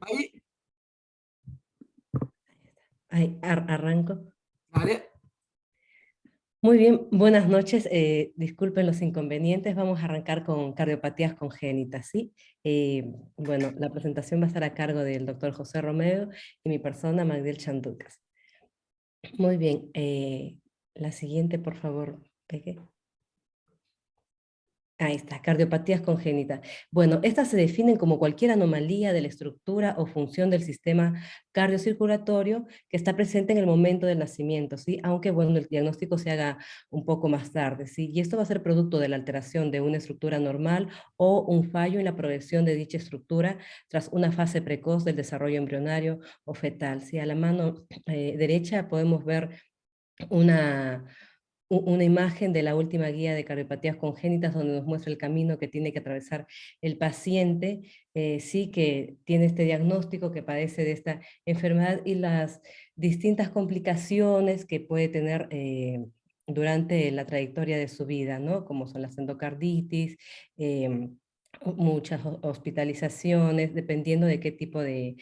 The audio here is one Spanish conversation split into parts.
Ahí, Ay, arranco. dale. Muy bien, buenas noches. Disculpen los inconvenientes. Vamos a arrancar con cardiopatías congénitas, ¿sí? Bueno, la presentación va a estar a cargo del doctor José Romero y mi persona, Magdiel Chanducas. Muy bien. La siguiente, por favor, Peque. Ahí está, cardiopatías congénitas. Bueno, estas se definen como cualquier anomalía de la estructura o función del sistema cardiocirculatorio que está presente en el momento del nacimiento, ¿sí? Aunque, bueno, el diagnóstico se haga un poco más tarde, ¿sí? Y esto va a ser producto de la alteración de una estructura normal o un fallo en la progresión de dicha estructura tras una fase precoz del desarrollo embrionario o fetal, ¿sí? A la mano derecha podemos ver una una imagen de la última guía de cardiopatías congénitas donde nos muestra el camino que tiene que atravesar el paciente, sí que tiene este diagnóstico, que padece de esta enfermedad y las distintas complicaciones que puede tener durante la trayectoria de su vida, ¿no? Como son las endocarditis, muchas hospitalizaciones, dependiendo de qué tipo de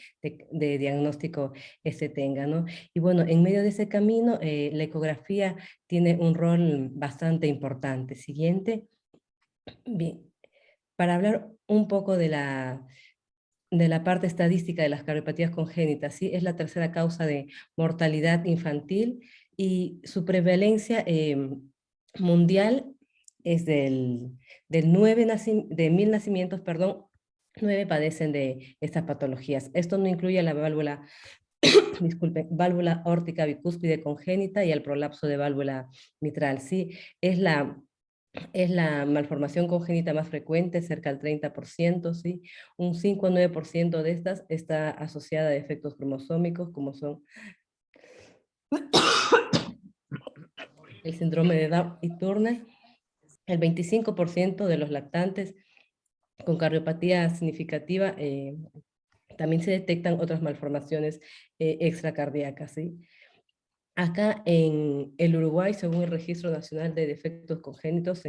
diagnóstico se tenga, ¿no? Y bueno, en medio de ese camino, la ecografía tiene un rol bastante importante. Siguiente. Bien, para hablar un poco de la parte estadística de las cardiopatías congénitas, ¿sí? Es la tercera causa de mortalidad infantil y su prevalencia mundial es del 1000 nacimientos, perdón, 9 padecen de estas patologías. Esto no incluye la válvula disculpe, válvula órtica bicúspide congénita y el prolapso de válvula mitral. Sí, es la malformación congénita más frecuente, cerca del 30%, ¿sí? Un 5 a 9% de estas está asociada a efectos cromosómicos, como son el síndrome de Down y Turner. El 25% de los lactantes con cardiopatía significativa también se detectan otras malformaciones extracardíacas, ¿sí? Acá en el Uruguay, según el Registro Nacional de Defectos Congénitos,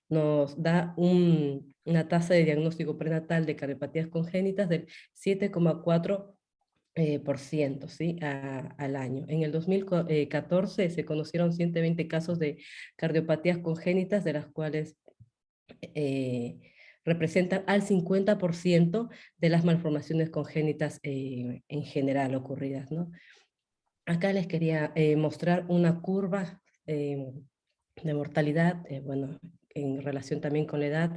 nos da una tasa de diagnóstico prenatal de cardiopatías congénitas del 7,4%, ¿sí? Al año. En el 2014 se conocieron 120 casos de cardiopatías congénitas, de las cuales eh, representan al 50% de las malformaciones congénitas en general ocurridas, ¿no? Acá les quería mostrar una curva de mortalidad, bueno, en relación también con la edad,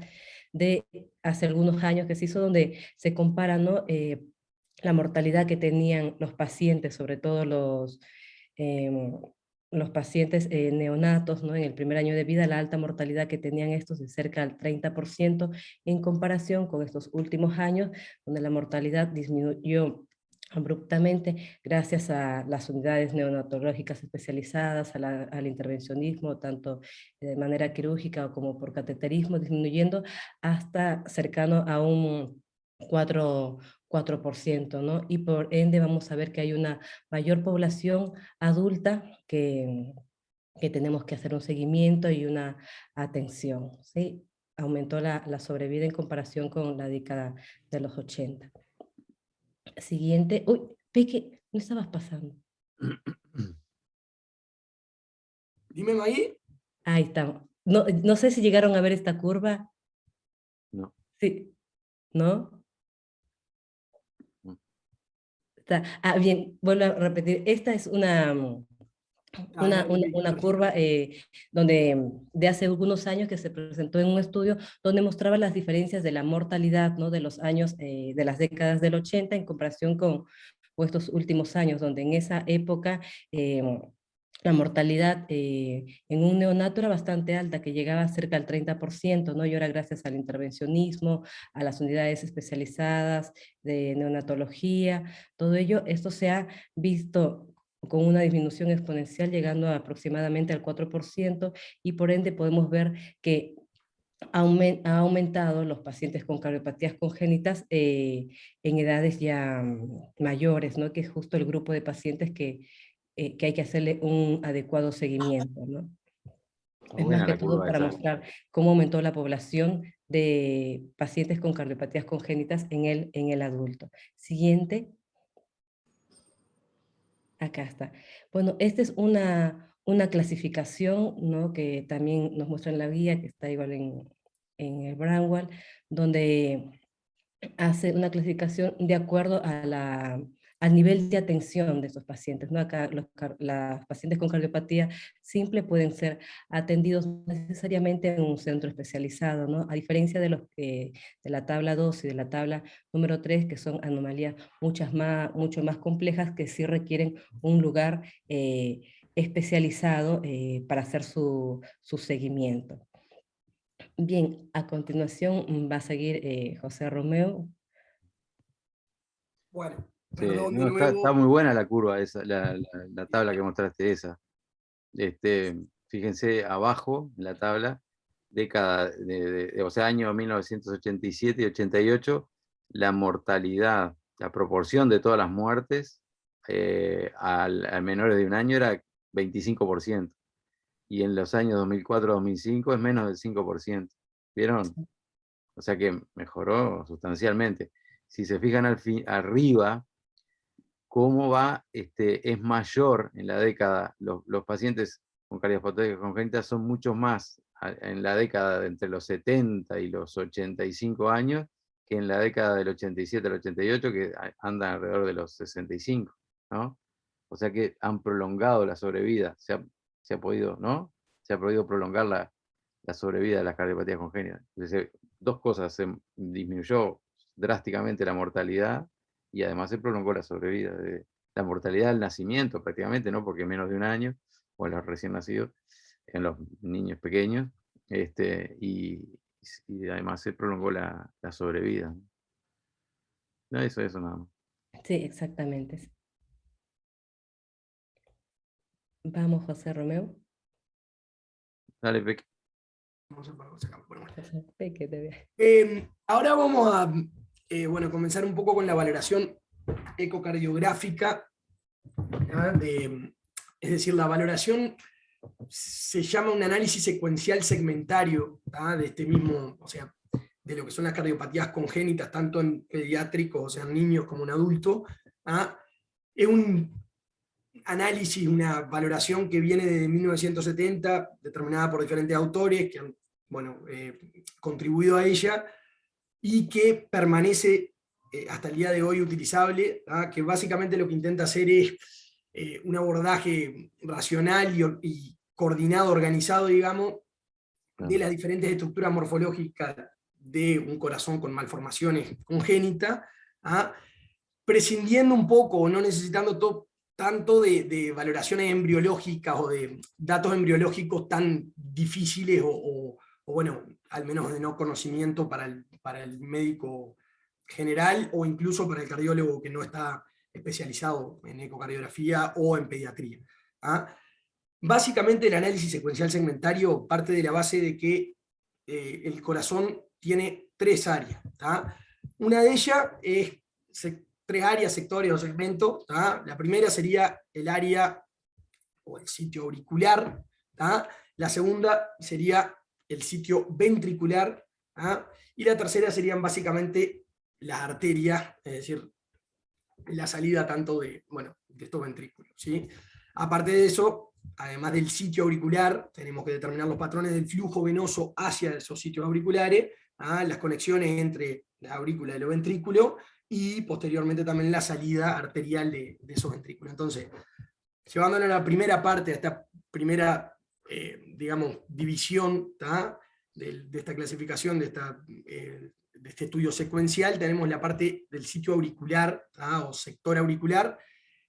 de hace algunos años que se hizo, donde se compara, ¿no? La mortalidad que tenían los pacientes, sobre todo los pacientes neonatos, ¿no? En el primer año de vida, la alta mortalidad que tenían estos de cerca del 30% en comparación con estos últimos años, donde la mortalidad disminuyó abruptamente gracias a las unidades neonatológicas especializadas, al intervencionismo, tanto de manera quirúrgica como por cateterismo, disminuyendo hasta cercano a un 4%, ¿no? Y por ende vamos a ver que hay una mayor población adulta que tenemos que hacer un seguimiento y una atención, ¿sí? Aumentó la sobrevida en comparación con la década de los 80. Siguiente. Uy, Peque, no estabas pasando. Dime ahí. Ahí está. No, no sé si llegaron a ver esta curva. No. Sí, ¿no? No. Está. Ah, bien, vuelvo a repetir. Esta es Dale, dale, Vicky, una perfecto. curva donde de hace algunos años que se presentó en un estudio donde mostraba las diferencias de la mortalidad, ¿no? De los años, de las décadas del 80 en comparación con estos últimos años, donde en esa época la mortalidad en un neonato era bastante alta, que llegaba a cerca del 30%, ¿no? Y ahora gracias al intervencionismo, a las unidades especializadas de neonatología, todo ello, esto se ha visto con una disminución exponencial llegando a aproximadamente al 4%, y por ende podemos ver que ha aumentado los pacientes con cardiopatías congénitas en edades ya mayores, ¿no? Que es justo el grupo de pacientes que hay que hacerle un adecuado seguimiento, ¿no? Está Es más buena que la todo curva para esa. mostrar cómo aumentó la población de pacientes con cardiopatías congénitas en el adulto. Siguiente. Acá está. Bueno, esta es una clasificación, ¿no?, que también nos muestra en la guía, que está igual en el Braunwald, donde hace una clasificación de acuerdo al nivel de atención de estos pacientes, ¿no? Acá las pacientes con cardiopatía simple pueden ser atendidos necesariamente en un centro especializado, ¿no? A diferencia de de la tabla 2 y de la tabla número 3, que son anomalías mucho más complejas, que sí requieren un lugar especializado para hacer su seguimiento. Bien, a continuación va a seguir José Romeo. Bueno, Sí, perdón de no, está nuevo. muy buena la curva esa, la tabla que mostraste esa. Fíjense abajo en la tabla, década o sea, año 1987 y 88, la mortalidad, la proporción de todas las muertes a menores de un año era 25%. Y en los años 2004-2005 es menos del 5%. ¿Vieron? O sea que mejoró sustancialmente. Si se fijan arriba, cómo va, es mayor en la década, los pacientes con cardiopatías congénitas son mucho más en la década de entre los 70 y los 85 años, que en la década del 87 al 88, que andan alrededor de los 65, ¿no? O sea que han prolongado la sobrevida, se ha podido, ¿no? Se ha podido prolongar la sobrevida de las cardiopatías congénitas. Entonces, dos cosas, se disminuyó drásticamente la mortalidad y además se prolongó la sobrevida, de la mortalidad del nacimiento prácticamente, ¿no? Porque menos de un año, o en los recién nacidos, en los niños pequeños, y además se prolongó la sobrevida. No, eso nada más. Sí, exactamente. Vamos, José Romeo. Dale, Peque. José Peque, te veo. Ahora vamos a bueno, comenzar un poco con la valoración ecocardiográfica, es decir, la valoración se llama un análisis secuencial segmentario de este mismo, o sea, de lo que son las cardiopatías congénitas, tanto en pediátricos, o sea, en niños como en adultos. Es un análisis, una valoración que viene de 1970, determinada por diferentes autores que han, bueno, contribuido a ella, y que permanece hasta el día de hoy utilizable, que básicamente lo que intenta hacer es un abordaje racional y coordinado, organizado, digamos, de las diferentes estructuras morfológicas de un corazón con malformaciones congénitas, prescindiendo un poco, o no necesitando tanto de valoraciones embriológicas o de datos embriológicos tan difíciles o bueno, al menos de no conocimiento para el médico general o incluso para el cardiólogo que no está especializado en ecocardiografía o en pediatría. Básicamente el análisis secuencial segmentario parte de la base de que el corazón tiene tres áreas. Una de ellas es tres áreas, sectores o segmentos. La primera sería el área o el sitio auricular. La segunda sería el sitio ventricular. Y la tercera serían básicamente las arterias, es decir, la salida tanto de estos ventrículos, ¿sí? Aparte de eso, además del sitio auricular, tenemos que determinar los patrones del flujo venoso hacia esos sitios auriculares, las conexiones entre la aurícula y los ventrículos, y posteriormente también la salida arterial de esos ventrículos. Entonces, llevándolo a la primera parte, a esta primera, digamos, división de esta clasificación, de este estudio secuencial, tenemos la parte del sitio auricular o sector auricular,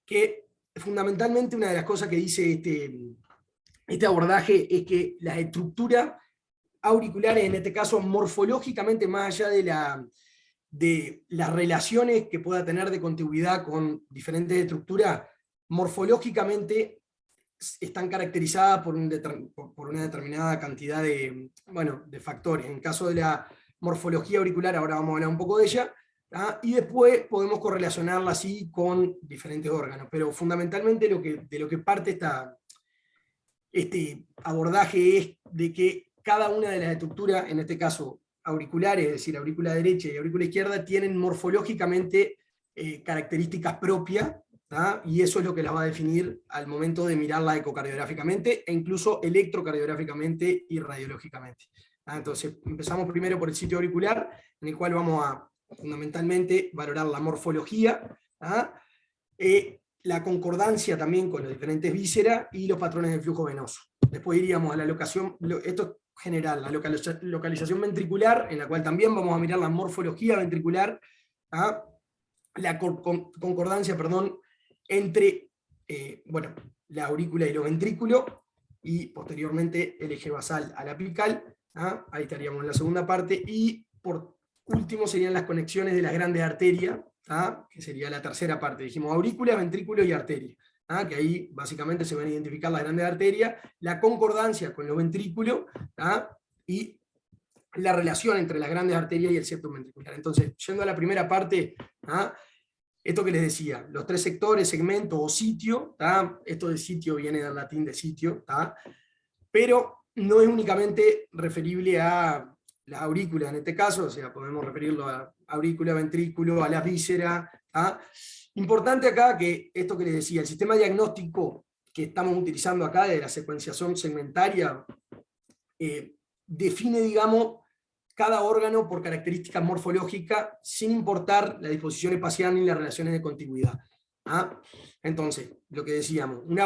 que fundamentalmente una de las cosas que dice este abordaje es que las estructuras auriculares, en este caso morfológicamente, más allá de las relaciones que pueda tener de contigüidad con diferentes estructuras, morfológicamente están caracterizadas por una determinada cantidad de factores. En caso de la morfología auricular, ahora vamos a hablar un poco de ella, y después podemos correlacionarla así con diferentes órganos, pero fundamentalmente de lo que parte este abordaje es de que cada una de las estructuras, en este caso auriculares, es decir, aurícula derecha y aurícula izquierda, tienen morfológicamente características propias, ¿tá? Y eso es lo que las va a definir al momento de mirarla ecocardiográficamente e incluso electrocardiográficamente y radiológicamente. Entonces, empezamos primero por el sitio auricular, en el cual vamos a fundamentalmente valorar la morfología, la concordancia también con las diferentes vísceras y los patrones de flujo venoso. Después iríamos a la locación, esto es general, la localización ventricular, en la cual también vamos a mirar la morfología ventricular, la concordancia, perdón, entre bueno, la aurícula y los ventrículos, y posteriormente el eje basal a la apical, ahí estaríamos en la segunda parte, y por último serían las conexiones de las grandes arterias, que sería la tercera parte. Dijimos aurícula, ventrículo y arteria, que ahí básicamente se van a identificar las grandes arterias, la concordancia con los ventrículos, y la relación entre las grandes arterias y el septum ventricular. Entonces, yendo a la primera parte, esto que les decía, los tres sectores, segmento o sitio, esto de sitio viene del latín de sitio, pero no es únicamente referible a las aurículas en este caso, o sea, podemos referirlo a aurícula, ventrículo, a las vísceras. Importante acá que esto que les decía, el sistema diagnóstico que estamos utilizando acá de la secuenciación segmentaria define, digamos, cada órgano por características morfológicas, sin importar la disposición espacial ni las relaciones de contigüidad. Entonces, lo que decíamos, una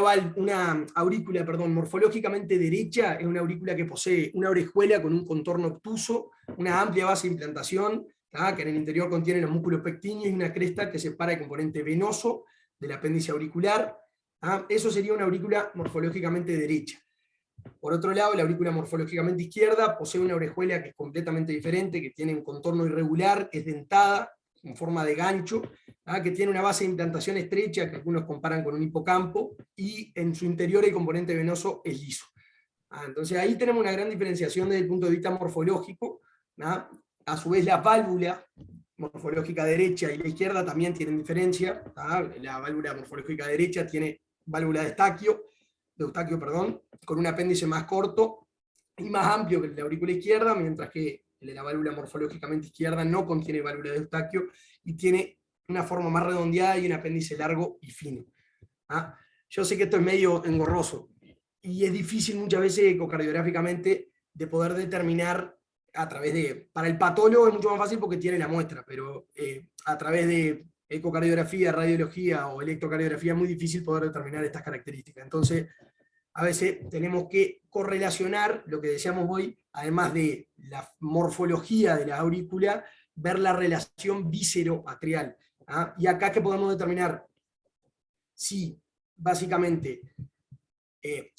aurícula, perdón, morfológicamente derecha es una aurícula que posee una orejuela con un contorno obtuso, una amplia base de implantación, que en el interior contiene los músculos pectíneos y una cresta que separa el componente venoso del apéndice auricular. Eso sería una aurícula morfológicamente derecha. Por otro lado, la aurícula morfológicamente izquierda posee una orejuela que es completamente diferente, que tiene un contorno irregular, es dentada, en forma de gancho, que tiene una base de implantación estrecha, que algunos comparan con un hipocampo, y en su interior el componente venoso es liso. Entonces ahí tenemos una gran diferenciación desde el punto de vista morfológico. A su vez la válvula morfológica derecha y la izquierda también tienen diferencia. La válvula morfológica derecha tiene válvula de Eustaquio, con un apéndice más corto y más amplio que el de la aurícula izquierda, mientras que el de la válvula morfológicamente izquierda no contiene válvula de Eustaquio y tiene una forma más redondeada y un apéndice largo y fino. Yo sé que esto es medio engorroso y es difícil muchas veces ecocardiográficamente de poder determinar a través de... Para el patólogo es mucho más fácil porque tiene la muestra, pero a través de ecocardiografía, radiología o electrocardiografía es muy difícil poder determinar estas características. Entonces, a veces tenemos que correlacionar lo que decíamos hoy, además de la morfología de la aurícula, ver la relación víscero-atrial. Y acá que podemos determinar si, básicamente,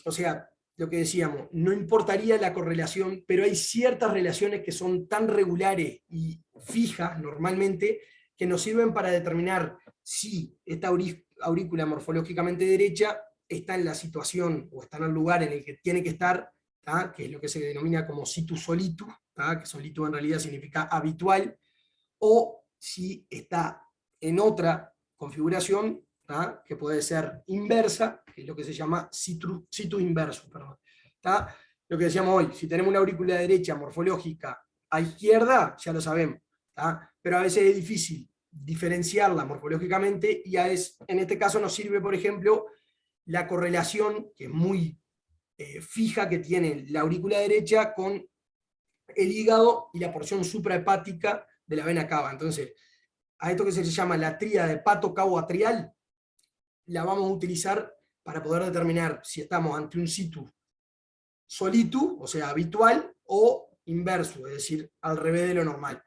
o sea, lo que decíamos, no importaría la correlación, pero hay ciertas relaciones que son tan regulares y fijas normalmente, que nos sirven para determinar si esta aurícula morfológicamente derecha está en la situación o está en el lugar en el que tiene que estar, que es lo que se denomina como situs solitus, que solitus en realidad significa habitual, o si está en otra configuración, que puede ser inversa, que es lo que se llama situ inverso. Perdón. Lo que decíamos hoy, si tenemos una aurícula derecha morfológica a izquierda, ya lo sabemos, pero a veces es difícil diferenciarla morfológicamente, y en este caso nos sirve, por ejemplo, la correlación, que es muy fija, que tiene la aurícula derecha con el hígado y la porción suprahepática de la vena cava. Entonces, a esto que se llama la tríada hepato-cavo-atrial, la vamos a utilizar para poder determinar si estamos ante un situ solitu, o sea, habitual, o inverso, es decir, al revés de lo normal.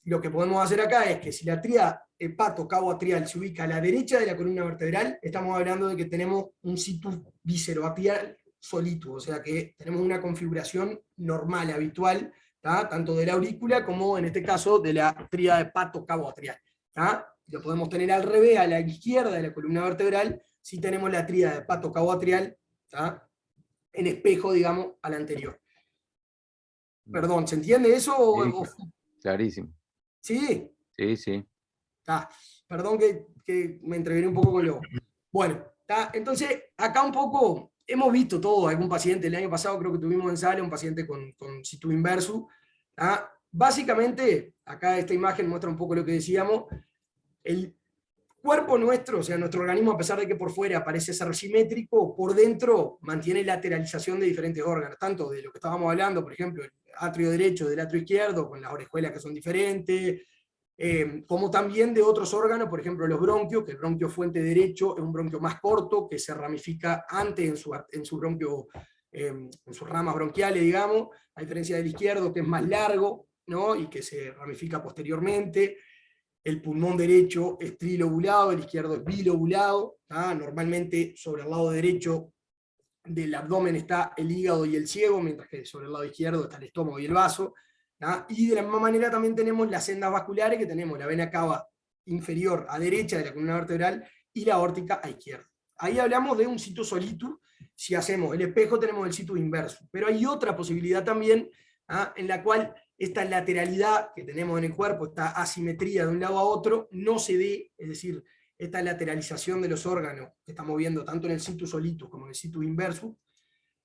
Lo que podemos hacer acá es que si la tríada hepato-cavo-atrial se ubica a la derecha de la columna vertebral, estamos hablando de que tenemos un situ visceroatrial solitu, o sea que tenemos una configuración normal, habitual, tanto de la aurícula como en este caso de la tríada hepato-cavo-atrial. Lo podemos tener al revés, a la izquierda de la columna vertebral, si tenemos la tríada hepato-cavo-atrial en espejo, digamos, al anterior. Perdón, ¿se entiende eso? Sí, clarísimo. ¿Sí? Sí, sí. Perdón que me entreveré un poco con lo... Bueno, entonces acá un poco hemos visto todo, algún paciente, el año pasado creo que tuvimos en sala un paciente con situ inversus. Básicamente, acá esta imagen muestra un poco lo que decíamos, el cuerpo nuestro, o sea, nuestro organismo, a pesar de que por fuera parece ser simétrico, por dentro mantiene lateralización de diferentes órganos, tanto de lo que estábamos hablando, por ejemplo, el atrio derecho del atrio izquierdo, con las orejuelas que son diferentes, como también de otros órganos, por ejemplo los bronquios, que el bronquio fuente derecho es un bronquio más corto, que se ramifica antes en su bronquio, en sus ramas bronquiales, digamos, a diferencia del izquierdo, que es más largo, ¿no? Y que se ramifica posteriormente. El pulmón derecho es trilobulado, el izquierdo es bilobulado. Normalmente sobre el lado derecho del abdomen está el hígado y el ciego, mientras que sobre el lado izquierdo está el estómago y el vaso. Y de la misma manera también tenemos las sendas vasculares, que tenemos la vena cava inferior a derecha de la columna vertebral y la aórtica a izquierda. Ahí hablamos de un situ solitus. Si hacemos el espejo tenemos el situ inverso, pero hay otra posibilidad también, en la cual esta lateralidad que tenemos en el cuerpo, esta asimetría de un lado a otro, no se dé, es decir, esta lateralización de los órganos que estamos viendo tanto en el situ solitus como en el situ inverso,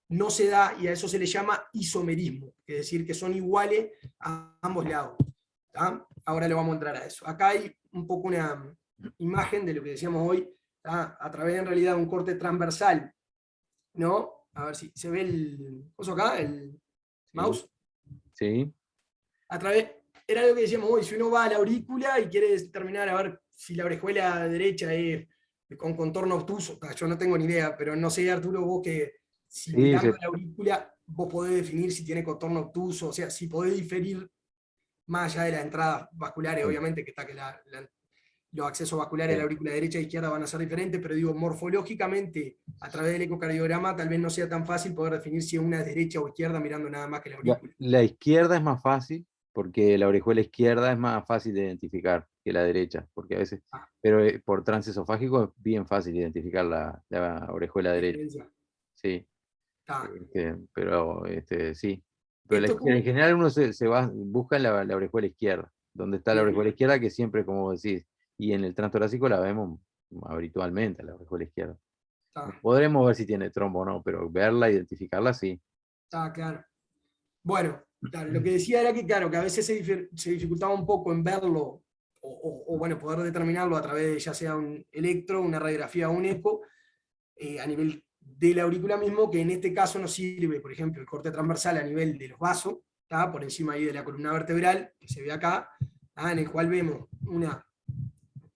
no se da, y a eso se le llama isomerismo, es decir, que son iguales a ambos lados. Ahora le vamos a entrar a eso. Acá hay un poco una imagen de lo que decíamos hoy, a través en realidad de un corte transversal, ¿no? A ver si se ve el coso acá, el mouse. Sí. A través, era lo que decíamos hoy, si uno va a la aurícula y quiere determinar a ver si la orejuela derecha es con contorno obtuso, yo no tengo ni idea, pero no sé, Arturo, vos que si Sí, mirando la aurícula vos podés definir si tiene contorno obtuso, o sea, si podés diferir más allá de las entradas vasculares, obviamente que está que los accesos vasculares de la aurícula derecha e izquierda van a ser diferentes, pero digo, morfológicamente, a través del ecocardiograma, tal vez no sea tan fácil poder definir si una es derecha o izquierda mirando nada más que la aurícula. La izquierda es más fácil, porque la orejuela izquierda es más fácil de identificar que la derecha, porque a veces, pero por transesofágico es bien fácil identificar la orejuela derecha. Sí. Pero sí. Pero en general uno busca la orejuela izquierda, donde está la orejuela izquierda, que siempre, como vos decís, y en el transtorácico la vemos habitualmente, la orejuela izquierda. Podremos ver si tiene trombo o no, pero verla, identificarla, sí. Claro. Bueno, claro, lo que decía era que, claro, que a veces se dificultaba un poco en verlo, o bueno, poder determinarlo a través de ya sea un electro, una radiografía o un eco, a nivel de la aurícula mismo, que en este caso nos sirve, por ejemplo, el corte transversal a nivel de los vasos, por encima ahí de la columna vertebral, que se ve acá, en el cual vemos una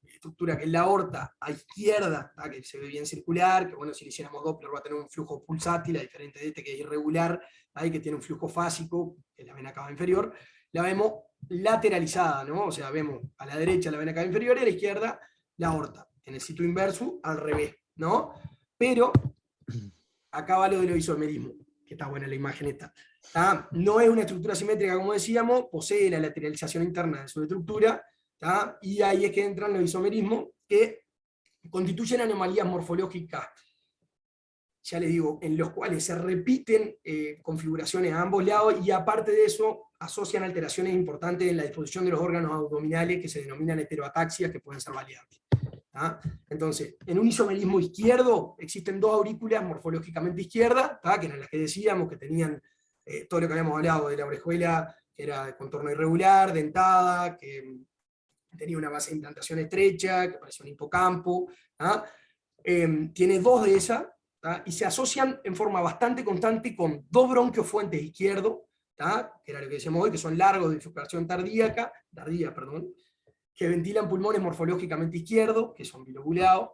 estructura que es la aorta a izquierda, que se ve bien circular, que bueno, si le hiciéramos Doppler va a tener un flujo pulsátil, a diferente de este que es irregular, que tiene un flujo fásico, que es la vena cava inferior, la vemos lateralizada, ¿no? O sea, vemos a la derecha la vena cava inferior y a la izquierda la aorta. En el situ inverso, al revés, ¿no? Pero acá va lo del isomerismo, que está buena la imagen esta. No es una estructura simétrica, como decíamos, posee la lateralización interna de su estructura, y ahí es que entran los isomerismos, que constituyen anomalías morfológicas, ya les digo, en los cuales se repiten configuraciones a ambos lados, y aparte de eso, asocian alteraciones importantes en la disposición de los órganos abdominales, que se denominan heteroataxias, que pueden ser variables. Entonces, en un isomerismo izquierdo existen dos aurículas morfológicamente izquierdas, que eran las que decíamos que tenían todo lo que habíamos hablado de la orejuela, que era de contorno irregular, dentada, que tenía una base de implantación estrecha, que parecía un hipocampo. Tiene dos de esas, y se asocian en forma bastante constante con dos bronquios fuentes izquierdos, que era lo que decíamos hoy, que son largos de bifurcación tardía, que ventilan pulmones morfológicamente izquierdos, que son bilobulados,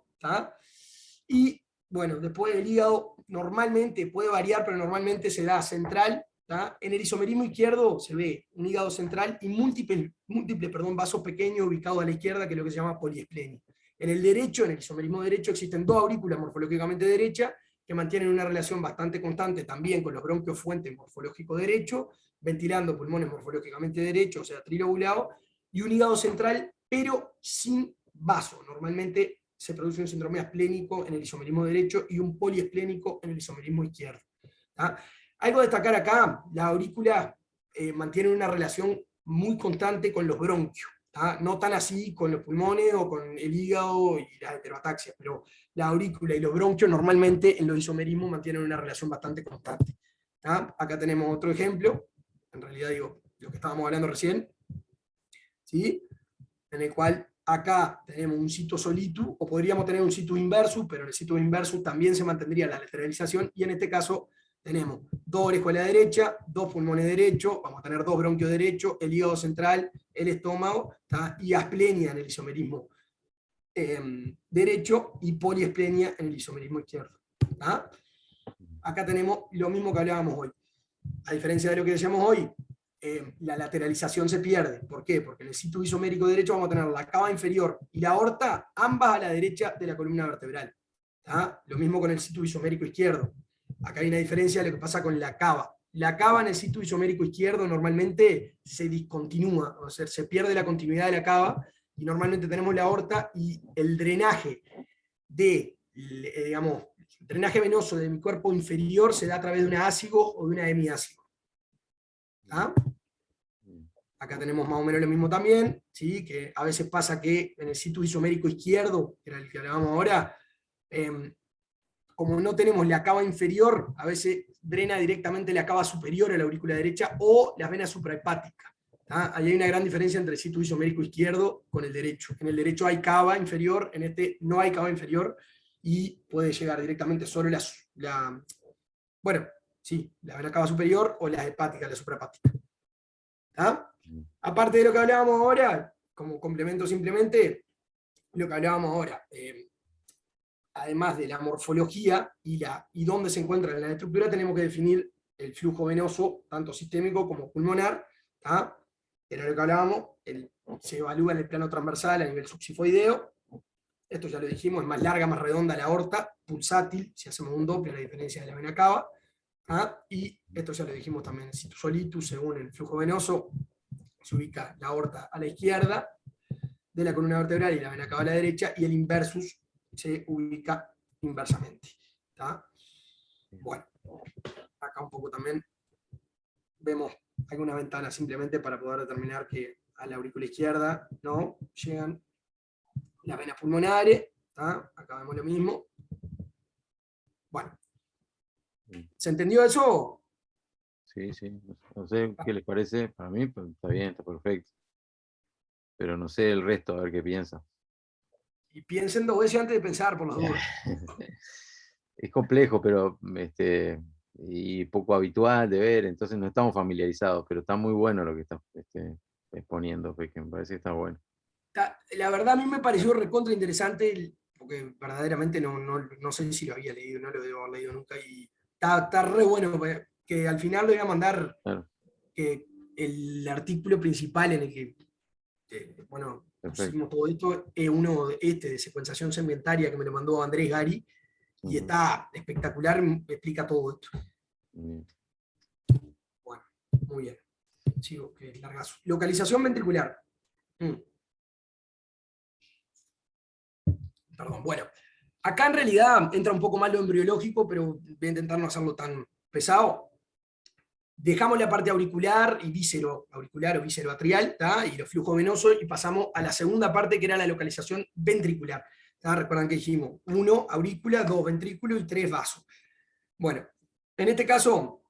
y bueno, después el hígado normalmente puede variar, pero normalmente se da central. En el isomerismo izquierdo se ve un hígado central y múltiples vasos pequeños ubicados a la izquierda, que es lo que se llama poliesplenia. En el derecho, en el isomerismo derecho, existen dos aurículas morfológicamente derechas, que mantienen una relación bastante constante también con los bronquios fuentes morfológico derecho, ventilando pulmones morfológicamente derechos, o sea, trilobulados, y un hígado central, pero sin vaso. Normalmente se produce un síndrome esplénico en el isomerismo derecho y un poliesplénico en el isomerismo izquierdo. Algo a destacar acá, la aurícula mantiene una relación muy constante con los bronquios. No tan así con los pulmones o con el hígado y la heteroataxia, pero la aurícula y los bronquios normalmente en los isomerismos mantienen una relación bastante constante. Acá tenemos otro ejemplo, en realidad digo, lo que estábamos hablando recién, ¿sí? En el cual acá tenemos un situs solitus, o podríamos tener un situs inversus, pero en el situs inversus también se mantendría la lateralización, y en este caso tenemos dos orejas a la derecha, dos pulmones derechos, vamos a tener dos bronquios derechos, el hígado central, el estómago, y asplenia en el isomerismo derecho, y poliesplenia en el isomerismo izquierdo. Acá tenemos lo mismo que hablábamos hoy. A diferencia de lo que decíamos hoy, la lateralización se pierde. ¿Por qué? Porque en el situs isomérico derecho vamos a tener la cava inferior y la aorta, ambas a la derecha de la columna vertebral. Lo mismo con el situs isomérico izquierdo. Acá hay una diferencia de lo que pasa con la cava. La cava en el situs isomérico izquierdo normalmente se discontinúa, o sea, se pierde la continuidad de la cava, y normalmente tenemos la aorta, y el drenaje digamos, el drenaje venoso de mi cuerpo inferior se da a través de una ácigo o de una hemiácigo. Acá tenemos más o menos lo mismo también, ¿sí? Que a veces pasa que en el situs isomérico izquierdo, que era el que hablábamos ahora, como no tenemos la cava inferior, a veces drena directamente la cava superior a la aurícula derecha o las venas suprahepáticas. Ahí hay una gran diferencia entre el situs isomérico izquierdo con el derecho. En el derecho hay cava inferior, en este no hay cava inferior, y puede llegar directamente solo la vena cava superior o las hepáticas, la suprahepática. Aparte de lo que hablábamos ahora, como complemento simplemente, lo que hablábamos ahora, además de la morfología y dónde se encuentra en la estructura, tenemos que definir el flujo venoso, tanto sistémico como pulmonar. Era lo que hablábamos, se evalúa en el plano transversal a nivel subsifoideo. Esto ya lo dijimos, es más larga, más redonda la aorta, pulsátil, si hacemos un doble, a la diferencia de la vena cava. Y esto ya lo dijimos también, el situs solitus, según el flujo venoso, se ubica la aorta a la izquierda de la columna vertebral y la vena cava a la derecha, y el inversus se ubica inversamente. Bueno, acá un poco también vemos algunas ventanas simplemente para poder determinar que a la aurícula izquierda no llegan las venas pulmonares. Acá vemos lo mismo. Bueno, ¿se entendió eso? Sí, no sé qué les parece, para mí pues, está bien, está perfecto. Pero no sé el resto, a ver qué piensa. Y piensen dos veces antes de pensar, por las dudas. Es complejo, pero y poco habitual de ver, entonces no estamos familiarizados, pero está muy bueno lo que está exponiendo, porque me parece que está bueno. La verdad a mí me pareció recontra interesante, porque verdaderamente no sé si lo había leído, no lo debo haber leído nunca, y está re bueno, que al final lo voy a mandar, Claro, que el artículo principal en el que perfecto. hicimos todo esto es uno de secuenciación segmentaria, que me lo mandó Andrés Gari, y está espectacular, explica todo esto. Bueno, muy bien. Sigo, que es largazo. Localización ventricular. Perdón, bueno. Acá en realidad entra un poco más lo embriológico, pero voy a intentar no hacerlo tan pesado. Dejamos la parte auricular y auricular o víscero-atrial, y los flujos venosos, y pasamos a la segunda parte, que era la localización ventricular. Recuerdan que dijimos 1 aurícula, 2 ventrículo y 3 vasos. Bueno, en este caso,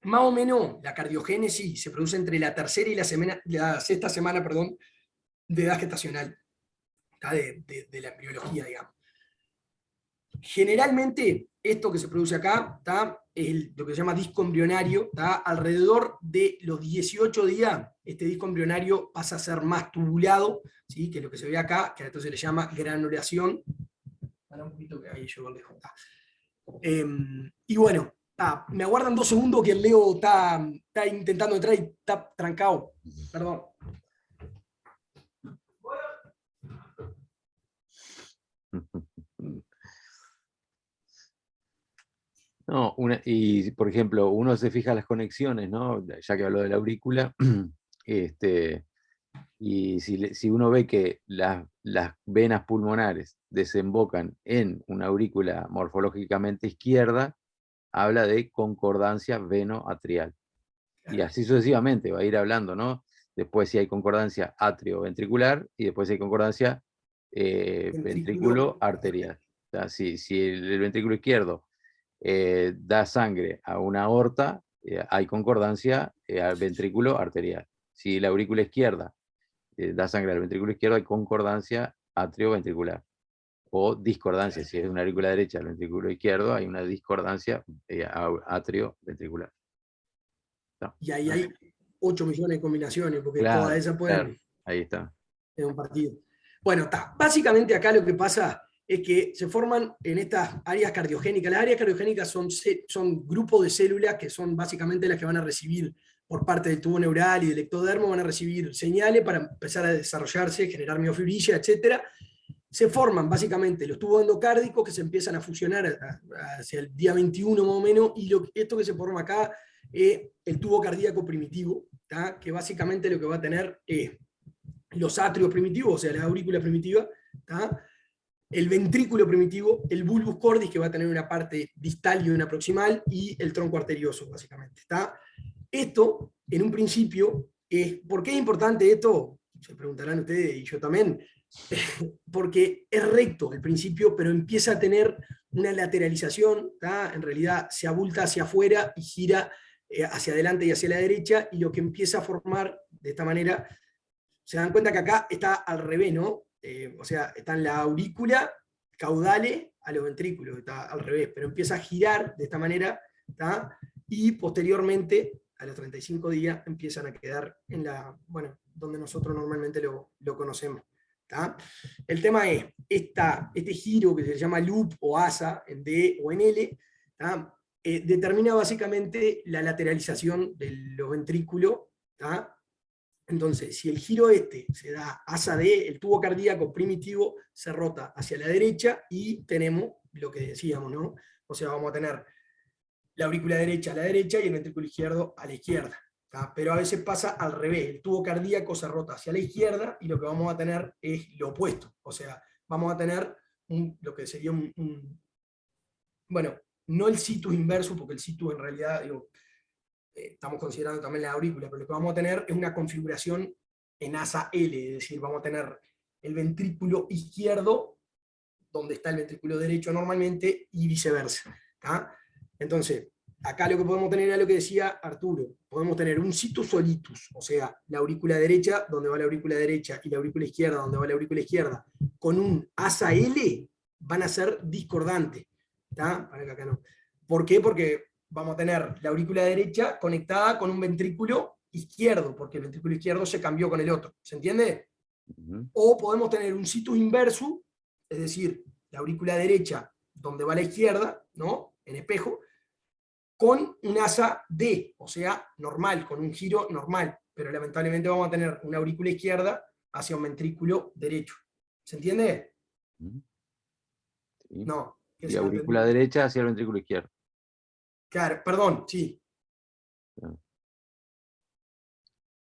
más o menos la cardiogénesis se produce entre la tercera y la sexta semana, de edad gestacional, de la embriología, digamos. Generalmente, esto que se produce acá es lo que se llama disco embrionario. Alrededor de los 18 días, este disco embrionario pasa a ser más tubulado, ¿sí? Que es lo que se ve acá, que a esto se le llama granulación. Para un poquito que ahí llegó el lejos. Y bueno, me aguardan 2 segundos que el Leo está intentando entrar y está trancado. Perdón. No, y por ejemplo, uno se fija las conexiones, ¿no? Ya que habló de la aurícula, y si uno ve que las venas pulmonares desembocan en una aurícula morfológicamente izquierda, habla de concordancia veno-atrial. Y así sucesivamente va a ir hablando, ¿no? después si hay concordancia atrio-ventricular, y después si hay concordancia ventrículo arterial. O sea, si el ventrículo izquierdo da sangre a una aorta, hay concordancia al ventrículo arterial. Si la aurícula izquierda da sangre al ventrículo izquierdo, hay concordancia atrio-ventricular. O discordancia, si es una aurícula derecha al ventrículo izquierdo, hay una discordancia atrio-ventricular. No. Y ahí hay 8 millones de combinaciones, porque Claro, todas esas pueden claro, ahí está. en un partido. Bueno, está. Básicamente acá lo que pasa es que se forman en estas áreas cardiogénicas. Las áreas cardiogénicas son grupos de células que son básicamente las que van a recibir por parte del tubo neural y del ectodermo, van a recibir señales para empezar a desarrollarse, generar miofibrilla, etc. Se forman básicamente los tubos endocárdicos que se empiezan a fusionar hacia el día 21 más o menos, y esto que se forma acá es el tubo cardíaco primitivo, ¿tá? Que básicamente lo que va a tener es los atrios primitivos, o sea, la aurícula primitiva, ¿tá? El ventrículo primitivo, el bulbus cordis, que va a tener una parte distal y una proximal, y el tronco arterioso, básicamente. ¿Tá? Esto, en un principio, ¿por qué es importante esto? Se preguntarán ustedes, y yo también, porque es recto el principio, pero empieza a tener una lateralización, ¿tá? En realidad se abulta hacia afuera y gira hacia adelante y hacia la derecha, y lo que empieza a formar de esta manera, se dan cuenta que acá está al revés, ¿no? O sea, está en la aurícula caudale a los ventrículos, está al revés, pero empieza a girar de esta manera, ¿tá? Y posteriormente, a los 35 días, empiezan a quedar en la, bueno, donde nosotros normalmente lo conocemos. ¿Tá? El tema es, este giro que se llama loop o asa, en D o en L, ¿tá? Determina básicamente la lateralización de los ventrículos, ¿tá? Entonces, si el giro se da asa D, el tubo cardíaco primitivo se rota hacia la derecha y tenemos lo que decíamos, ¿no? O sea, vamos a tener la aurícula derecha a la derecha y el ventrículo izquierdo a la izquierda. ¿Tá? Pero a veces pasa al revés, el tubo cardíaco se rota hacia la izquierda y lo que vamos a tener es lo opuesto. O sea, vamos a tener lo que sería bueno, no el situs inverso, porque el situs en realidad, digo, estamos considerando también la aurícula, pero lo que vamos a tener es una configuración en asa L, es decir, vamos a tener el ventrículo izquierdo donde está el ventrículo derecho normalmente y viceversa. ¿Tá? Entonces, acá lo que podemos tener era lo que decía Arturo, podemos tener un situs solitus, o sea, la aurícula derecha donde va la aurícula derecha y la aurícula izquierda donde va la aurícula izquierda, con un asa L van a ser discordantes. ¿Tá? Para que acá no. ¿Por qué? Porque vamos a tener la aurícula derecha conectada con un ventrículo izquierdo, porque el ventrículo izquierdo se cambió con el otro. ¿Se entiende? O podemos tener un situs inverso, es decir, la aurícula derecha donde va la izquierda, ¿no? En espejo, con un asa D, o sea, normal, con un giro normal, pero lamentablemente vamos a tener una aurícula izquierda hacia un ventrículo derecho. ¿Se entiende? Sí. No. Y aurícula derecha hacia el ventrículo izquierdo. Claro, perdón, sí.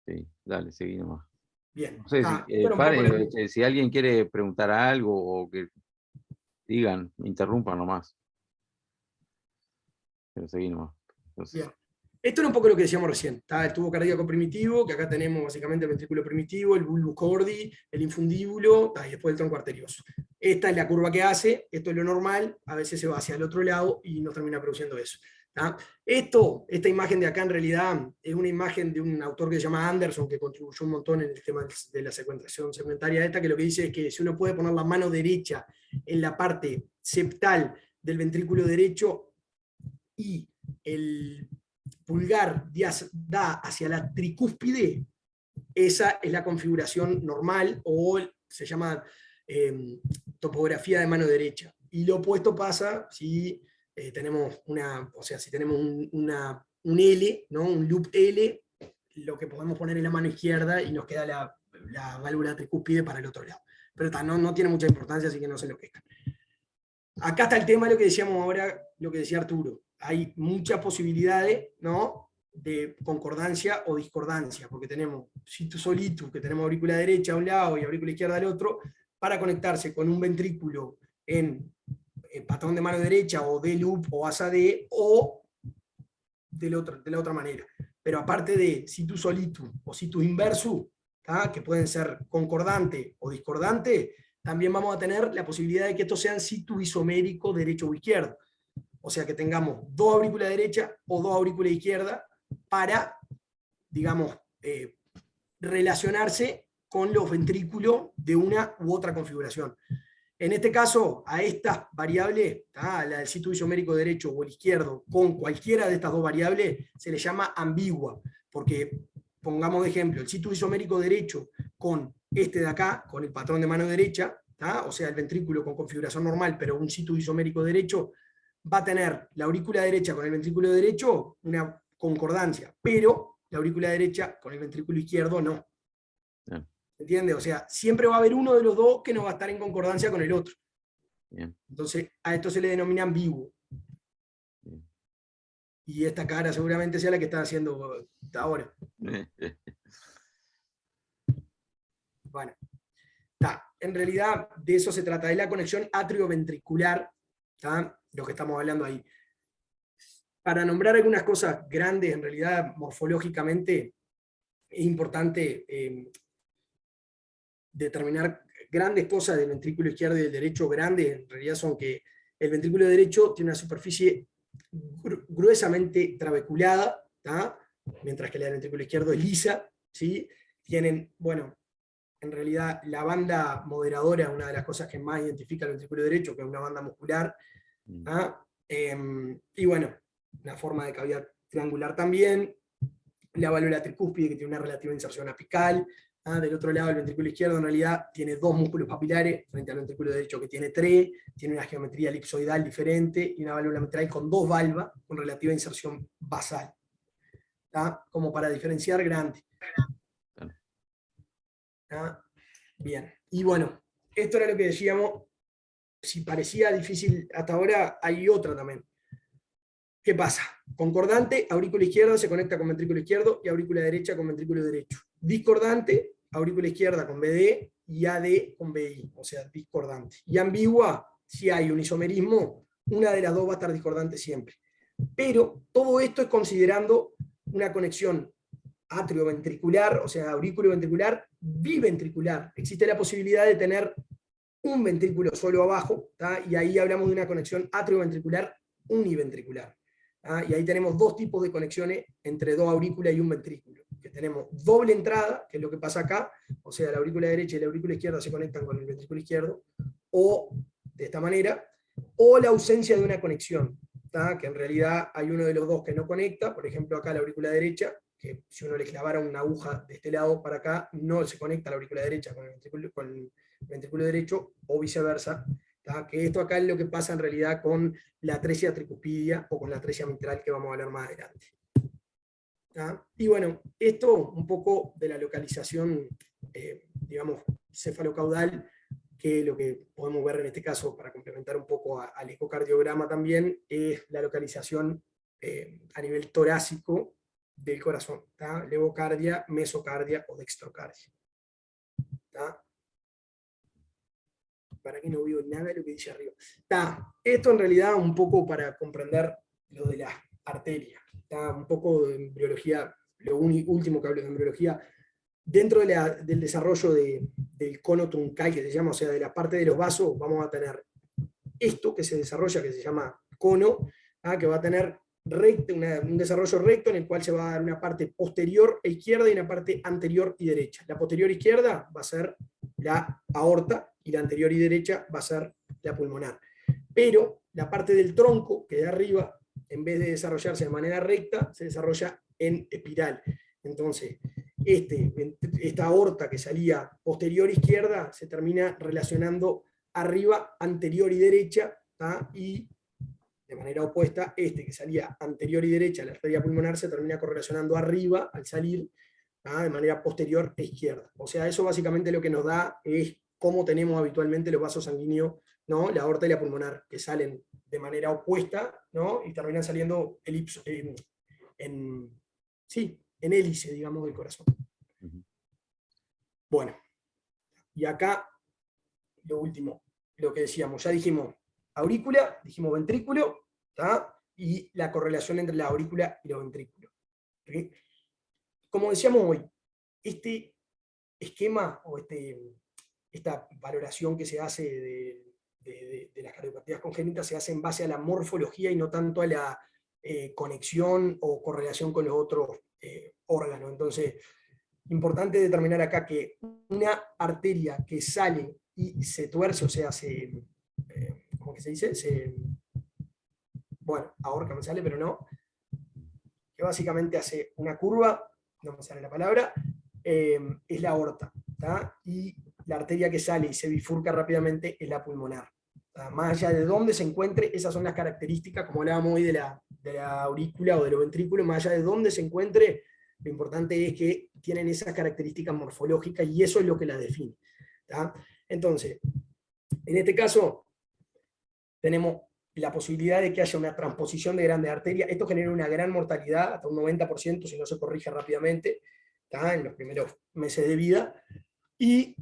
Sí, dale, seguí nomás. Bien. No sé, si alguien quiere preguntar algo o que digan, interrumpan nomás. Pero seguí nomás. Entonces, bien. Esto era un poco lo que decíamos recién. Está el tubo cardíaco primitivo, que acá tenemos básicamente el ventrículo primitivo, el bulbus cordi, el infundíbulo, y después el tronco arterioso. Esta es la curva que hace, esto es lo normal, a veces se va hacia el otro lado y nos termina produciendo eso. ¿Tá? Esta imagen de acá en realidad es una imagen de un autor que se llama Anderson, que contribuyó un montón en el tema de la secuenciación segmentaria esta, que lo que dice es que si uno puede poner la mano derecha en la parte septal del ventrículo derecho y el pulgar da hacia la tricúspide, esa es la configuración normal, o se llama topografía de mano derecha. Y lo opuesto pasa si tenemos si tenemos un L, ¿no? Un loop L, lo que podemos poner en la mano izquierda y nos queda la válvula tricúspide para el otro lado. Pero no tiene mucha importancia, así que no se enloquezcan. Acá está el tema de lo que decíamos ahora, lo que decía Arturo. Hay muchas posibilidades, ¿no?, de concordancia o discordancia, porque tenemos situs solitus, que tenemos aurícula derecha a un lado y aurícula izquierda al otro, para conectarse con un ventrículo en patrón de mano derecha o D-loop o asa D, o de la otra manera. pero aparte de situs solitum o situs inversus, que pueden ser concordante o discordante, también vamos a tener la posibilidad de que estos sean situs isoméricos derecho o izquierdo. O sea que tengamos dos aurículas derecha o dos aurículas izquierda para, digamos, relacionarse con los ventrículos de una u otra configuración. En este caso, a estas variables, la del situs isomérico derecho o el izquierdo, con cualquiera de estas dos variables, se le llama ambigua, porque, pongamos de ejemplo, el situs isomérico derecho con este de acá, con el patrón de mano derecha, o sea, el ventrículo con configuración normal, pero un situs isomérico derecho, va a tener la aurícula derecha con el ventrículo derecho una concordancia, pero la aurícula derecha con el ventrículo izquierdo no. Bien. ¿Entiende? O sea, siempre va a haber uno de los dos que no va a estar en concordancia con el otro. Bien. Entonces, a esto se le denomina ambiguo. Bien. Y esta cara seguramente sea la que está haciendo ahora. Bueno, en realidad de eso se trata, de la conexión atrioventricular, lo que estamos hablando ahí. Para nombrar algunas cosas grandes, en realidad morfológicamente es importante determinar grandes cosas del ventrículo izquierdo y del derecho. Grandes en realidad son que el ventrículo derecho tiene una superficie gruesamente trabeculada, mientras que la del ventrículo izquierdo es lisa, ¿sí? Tienen, bueno, en realidad la banda moderadora, una de las cosas que más identifica el ventrículo derecho, que es una banda muscular, y bueno, una forma de cavidad triangular también, la válvula tricúspide que tiene una relativa inserción apical, del otro lado el ventrículo izquierdo en realidad tiene dos músculos papilares, frente al ventrículo derecho que tiene tres, tiene una geometría elipsoidal diferente, y una válvula mitral con dos valvas, con relativa inserción basal, como para diferenciar grande. Bien, y bueno, esto era lo que decíamos. Si parecía difícil hasta ahora, hay otra también. ¿Qué pasa? Concordante, aurícula izquierda se conecta con ventrículo izquierdo y aurícula derecha con ventrículo derecho. Discordante, aurícula izquierda con BD y AD con BI, o sea, discordante. Y ambigua, si hay un isomerismo, una de las dos va a estar discordante siempre. Pero todo esto es considerando una conexión atrioventricular, o sea, aurículo-ventricular, biventricular. Existe la posibilidad de tener un ventrículo solo abajo, y ahí hablamos de una conexión atrioventricular univentricular. Y ahí tenemos dos tipos de conexiones entre dos aurículas y un ventrículo. Que tenemos doble entrada, que es lo que pasa acá, o sea, la aurícula derecha y la aurícula izquierda se conectan con el ventrículo izquierdo, o de esta manera, o la ausencia de una conexión, que en realidad hay uno de los dos que no conecta, por ejemplo acá la aurícula derecha, que si uno le clavara una aguja de este lado para acá, no se conecta la aurícula derecha con el ventrículo derecho, o viceversa, que esto acá es lo que pasa en realidad con la atresia tricuspidia o con la atresia mitral, que vamos a hablar más adelante. Y bueno, esto un poco de la localización, digamos, cefalocaudal, que lo que podemos ver en este caso, para complementar un poco al ecocardiograma también, es la localización a nivel torácico del corazón, levocardia, mesocardia o dextrocardia. Para que no veo nada de lo que dice arriba. Esto en realidad un poco para comprender lo de las arterias. Un poco de embriología, lo último que hablo de embriología, dentro del desarrollo del cono truncal, que se llama, o sea, de la parte de los vasos, vamos a tener esto que se desarrolla, que se llama cono, que va a tener un desarrollo recto en el cual se va a dar una parte posterior e izquierda y una parte anterior y derecha. La posterior izquierda va a ser la aorta y la anterior y derecha va a ser la pulmonar. Pero la parte del tronco, que de arriba, en vez de desarrollarse de manera recta, se desarrolla en espiral. Entonces, esta aorta que salía posterior izquierda se termina relacionando arriba, anterior y derecha, y de manera opuesta, que salía anterior y derecha, la arteria pulmonar, se termina correlacionando arriba al salir, de manera posterior e izquierda. O sea, eso básicamente lo que nos da es cómo tenemos habitualmente los vasos sanguíneos, ¿no? La aorta y la pulmonar, que salen de manera opuesta, ¿no? Y terminan saliendo en hélice, digamos, del corazón. Bueno, y acá lo último, lo que decíamos, ya dijimos aurícula, dijimos ventrículo, y la correlación entre la aurícula y los ventrículos. ¿Sí? como decíamos hoy, este esquema o esta valoración que se hace de las cardiopatías congénitas se hace en base a la morfología y no tanto a la conexión o correlación con los otros órganos. Entonces, importante determinar acá que una arteria que sale y se tuerce, o sea, ¿cómo que se dice? Bueno, ahorca me sale, pero no, que básicamente hace una curva, no me sale la palabra, es la aorta, ¿tá? Y la arteria que sale y se bifurca rápidamente es la pulmonar. ¿Tá? Más allá de dónde se encuentre, esas son las características, como hablábamos hoy de la aurícula o de los ventrículos, más allá de dónde se encuentre, lo importante es que tienen esas características morfológicas y eso es lo que la define. ¿Tá? Entonces, en este caso, tenemos la posibilidad de que haya una transposición de grandes arterias. Esto genera una gran mortalidad, hasta un 90% si no se corrige rápidamente, ¿tá? En los primeros meses de vida. Y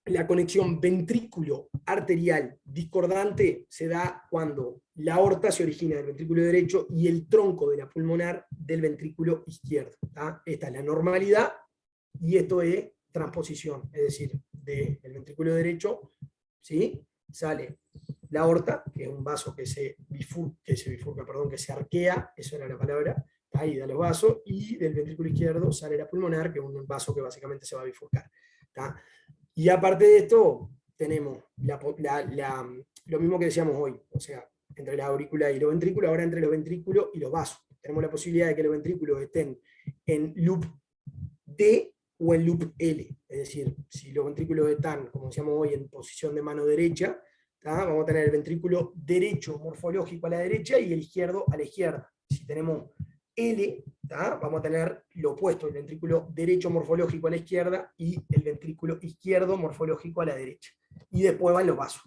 la conexión ventrículo-arterial discordante se da cuando la aorta se origina del ventrículo derecho y el tronco de la pulmonar del ventrículo izquierdo. ¿Tá? Esta es la normalidad y esto es transposición, es decir, del ventrículo derecho, ¿sí? Sale la aorta, que es un vaso que se arquea, eso era la palabra, ahí da los vasos, y del ventrículo izquierdo sale la pulmonar, que es un vaso que básicamente se va a bifurcar. ¿Tá? Y aparte de esto, tenemos lo mismo que decíamos hoy, o sea, entre la aurícula y los ventrículos, ahora entre los ventrículos y los vasos. Tenemos la posibilidad de que los ventrículos estén en loop D o en loop L, es decir, si los ventrículos están, como decíamos hoy, en posición de mano derecha, ¿tá? Vamos a tener el ventrículo derecho morfológico a la derecha y el izquierdo a la izquierda. Si tenemos L, ¿tá? Vamos a tener lo opuesto, el ventrículo derecho morfológico a la izquierda y el ventrículo izquierdo morfológico a la derecha. Y después van los vasos.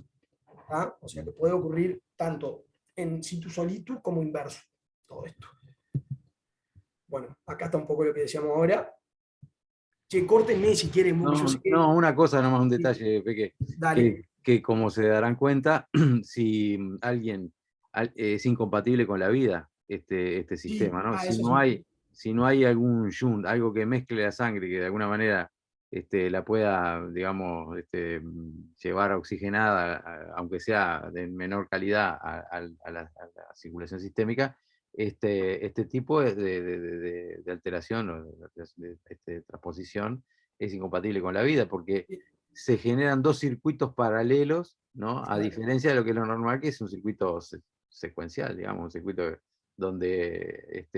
¿Tá? O sea que puede ocurrir tanto en situ solitus como inverso, todo esto. Bueno, acá está un poco lo que decíamos ahora. Che, córtenme si quieren. No, una cosa nomás, un detalle, Peque. Dale. Que como se darán cuenta, si alguien es incompatible con la vida, este sistema, ¿no? Si no hay algún shunt, algo que mezcle la sangre, que de alguna manera la pueda, digamos, llevar oxigenada, aunque sea de menor calidad, a la circulación sistémica, este tipo de alteración o de transposición es incompatible con la vida, porque se generan dos circuitos paralelos, ¿no? A diferencia de lo que es lo normal, que es un circuito secuencial, digamos, un circuito donde,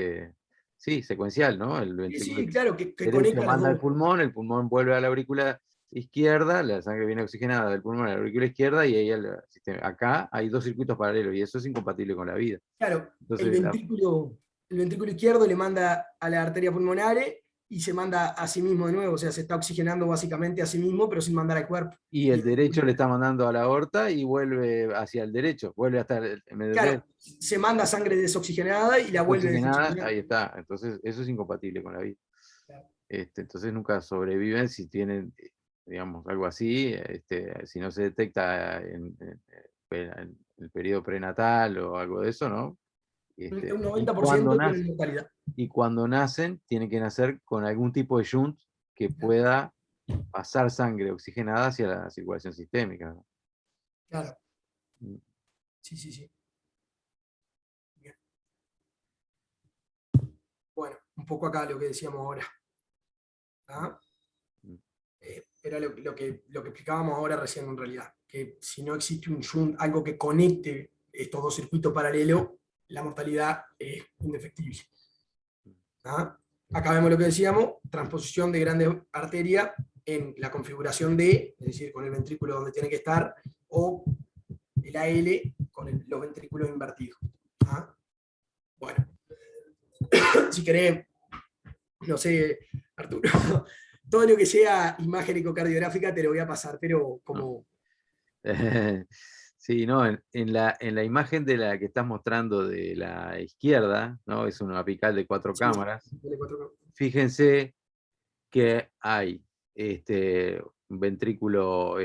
sí, secuencial, ¿no? El ventrículo Sí, claro, que derecho conecta las manda al dos. pulmón, el pulmón vuelve a la aurícula izquierda, la sangre viene oxigenada del pulmón a la aurícula izquierda, y ahí acá hay dos circuitos paralelos, y eso es incompatible con la vida. Claro, Entonces, el ventrículo izquierdo le manda a la arteria pulmonar y se manda a sí mismo de nuevo, o sea, se está oxigenando básicamente a sí mismo, pero sin mandar al cuerpo. y el derecho le está mandando a la aorta y vuelve hacia el derecho, vuelve hasta claro, se manda sangre desoxigenada y la vuelve desoxigenada. ahí está. Entonces, eso es incompatible con la vida. Claro. Entonces, nunca sobreviven si tienen, digamos, algo así, si no se detecta en el periodo prenatal o algo de eso, ¿no? Un Y cuando 90% tienen mortalidad. y cuando nacen, tienen que nacer con algún tipo de shunt que pueda pasar sangre oxigenada hacia la circulación sistémica, ¿no? Claro. Sí. Bien. Bueno, un poco acá lo que decíamos ahora. ¿Ah? Era lo que explicábamos ahora recién en realidad, que si no existe un shunt, algo que conecte estos dos circuitos paralelos, la mortalidad es indefectible. ¿Ah? Acá vemos lo que decíamos, transposición de grandes arterias en la configuración D, es decir, con el ventrículo donde tiene que estar, o el AL con los ventrículos invertidos. ¿Ah? Bueno, si querés, no sé, Arturo, todo lo que sea imagen ecocardiográfica te lo voy a pasar, pero como... Sí, no, en la imagen de la que estás mostrando de la izquierda, ¿no? Es una apical de 4 cámaras. Fíjense que hay un ventrículo,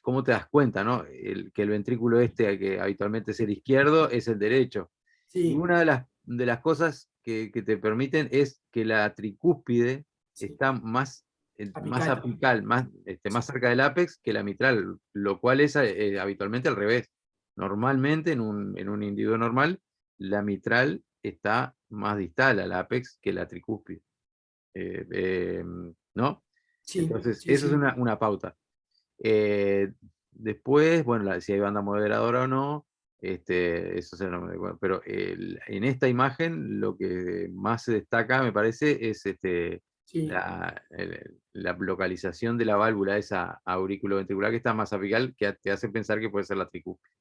¿cómo te das cuenta, no? Que el ventrículo que habitualmente es el izquierdo es el derecho. Sí. Y una de las cosas que te permiten es que la tricúspide Sí. está más Apical. apical, más cerca del ápex que la mitral, lo cual es habitualmente al revés. Normalmente en un individuo normal, la mitral está más distal al ápex que la tricúspide. ¿No? Sí, Entonces, sí, eso es sí. una pauta. Después, bueno, si hay banda moderadora o no, eso se lo, bueno, pero en esta imagen lo que más se destaca, me parece, es Sí. la localización de la válvula esa auriculoventricular que está más apical, que te hace pensar que puede ser la tricúspide.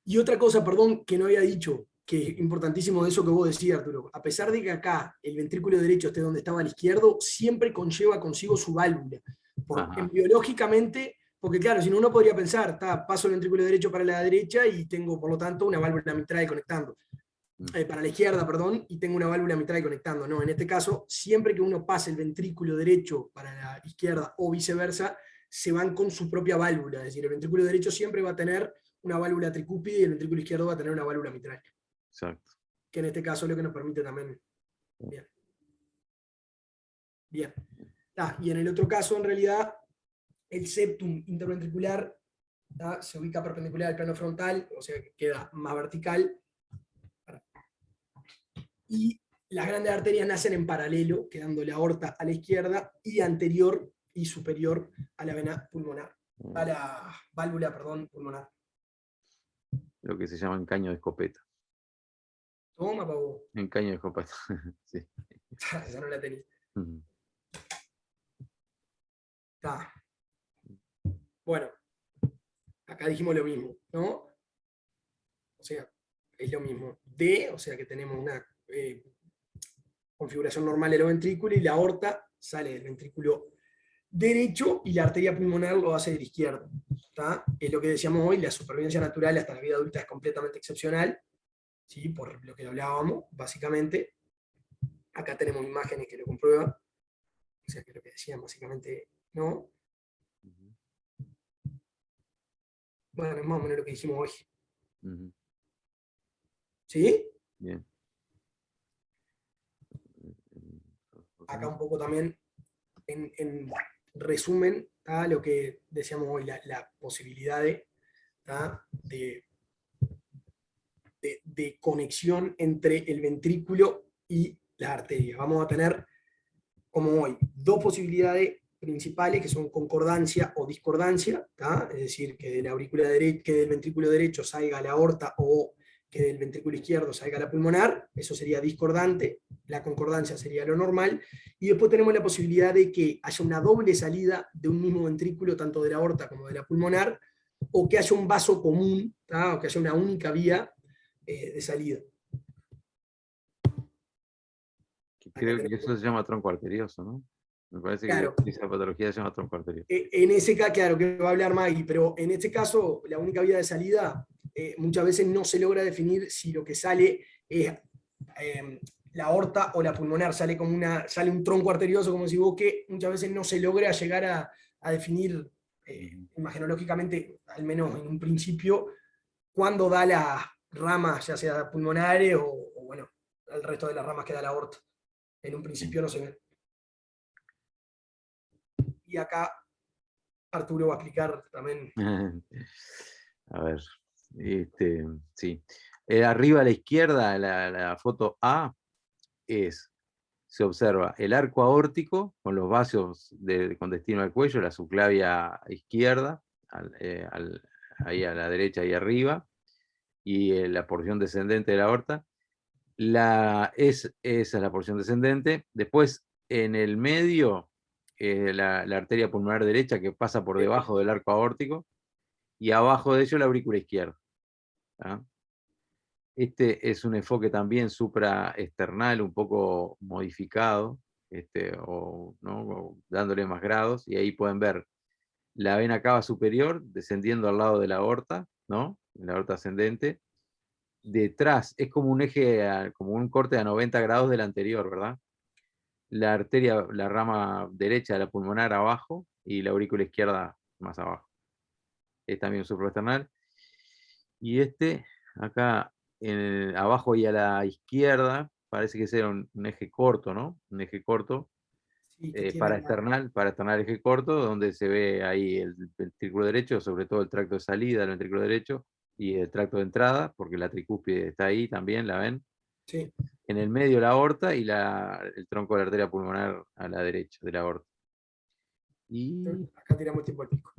Y otra cosa, perdón, que no había dicho, que es importantísimo de eso que vos decías, Arturo. A pesar de que acá el ventrículo derecho esté donde estaba el izquierdo, siempre conlleva consigo su válvula. Ajá. Biológicamente, porque claro, si no uno podría pensar, paso el ventrículo derecho para la derecha y tengo, por lo tanto, una válvula mitral conectando. Para la izquierda, perdón, y tengo una válvula mitral conectando. No, en este caso, siempre que uno pase el ventrículo derecho para la izquierda o viceversa, se van con su propia válvula. Es decir, el ventrículo derecho siempre va a tener una válvula tricúpide y el ventrículo izquierdo va a tener una válvula mitral. Exacto. Que en este caso es lo que nos permite también. Bien. Bien. Y en el otro caso, en realidad, el septum interventricular se ubica perpendicular al plano frontal, o sea que queda más vertical. Y las grandes arterias nacen en paralelo, quedando la aorta a la izquierda y anterior y superior a la vena pulmonar, a la válvula, perdón, pulmonar. Lo que se llama encaño de escopeta. Toma, pavo. Encaño de escopeta. Sí. Esa no la tenía. Ujú. Está. Bueno, acá dijimos lo mismo, ¿no? O sea, es lo mismo. D, o sea que tenemos una configuración normal del ventrículo y la aorta sale del ventrículo derecho y la arteria pulmonar lo hace del izquierdo. ¿Tá? Es lo que decíamos hoy, la supervivencia natural hasta la vida adulta es completamente excepcional, ¿sí? Por lo que hablábamos, básicamente. Acá tenemos imágenes que lo comprueban, o sea que lo que decían básicamente no. Bueno, es más o menos lo que dijimos hoy. Ujú. ¿Sí? Bien. Acá un poco también en resumen lo que decíamos hoy, la posibilidad de conexión entre el ventrículo y las arterias. Vamos a tener, como hoy, dos posibilidades principales que son concordancia o discordancia, es decir, que del ventrículo derecho salga la aorta o que del ventrículo izquierdo salga la pulmonar, eso sería discordante, la concordancia sería lo normal, y después tenemos la posibilidad de que haya una doble salida de un mismo ventrículo, tanto de la aorta como de la pulmonar, o que haya un vaso común, o que haya una única vía de salida. Creo que eso se llama tronco arterioso, ¿no? Me parece Claro, que esa patología se llama tronco arterioso. en ese caso, claro, que va a hablar Maggie, pero en este caso, la única vía de salida muchas veces no se logra definir si lo que sale es la aorta o la pulmonar, sale un tronco arterioso, como si vos, que muchas veces no se logra llegar a definir imagenológicamente, al menos en un principio, cuándo da las ramas, ya sea pulmonares o bueno, el resto de las ramas que da la aorta. En un principio no se ve. Y acá Arturo va a explicar también. A ver, sí. Arriba a la izquierda, la foto A, se observa el arco aórtico con los vasos con destino al cuello, la subclavia izquierda, ahí a la derecha y arriba, y la porción descendente de la aorta. Esa es la porción descendente. Después, en el medio, la arteria pulmonar derecha que pasa por debajo del arco aórtico, y abajo de ello la aurícula izquierda. ¿Ah? Este es un enfoque también supraesternal, un poco modificado, ¿no? Dándole más grados, y ahí pueden ver la vena cava superior descendiendo al lado de la aorta, ¿no? La aorta ascendente. Detrás es como un eje, como un corte a 90 grados del anterior, ¿verdad? La arteria, la rama derecha de la pulmonar abajo y la aurícula izquierda más abajo. Es también supraesternal. Y acá abajo y a la izquierda parece que ese era un eje corto, ¿no? Un eje corto Sí, que tiene para externar eje corto, donde se ve ahí el ventrículo derecho, sobre todo el tracto de salida del ventrículo derecho, y el tracto de entrada, porque la tricúspide está ahí también, ¿la ven? sí, En el medio la aorta y el tronco de la arteria pulmonar a la derecha de la aorta. Y acá tiramos tiempo al pico.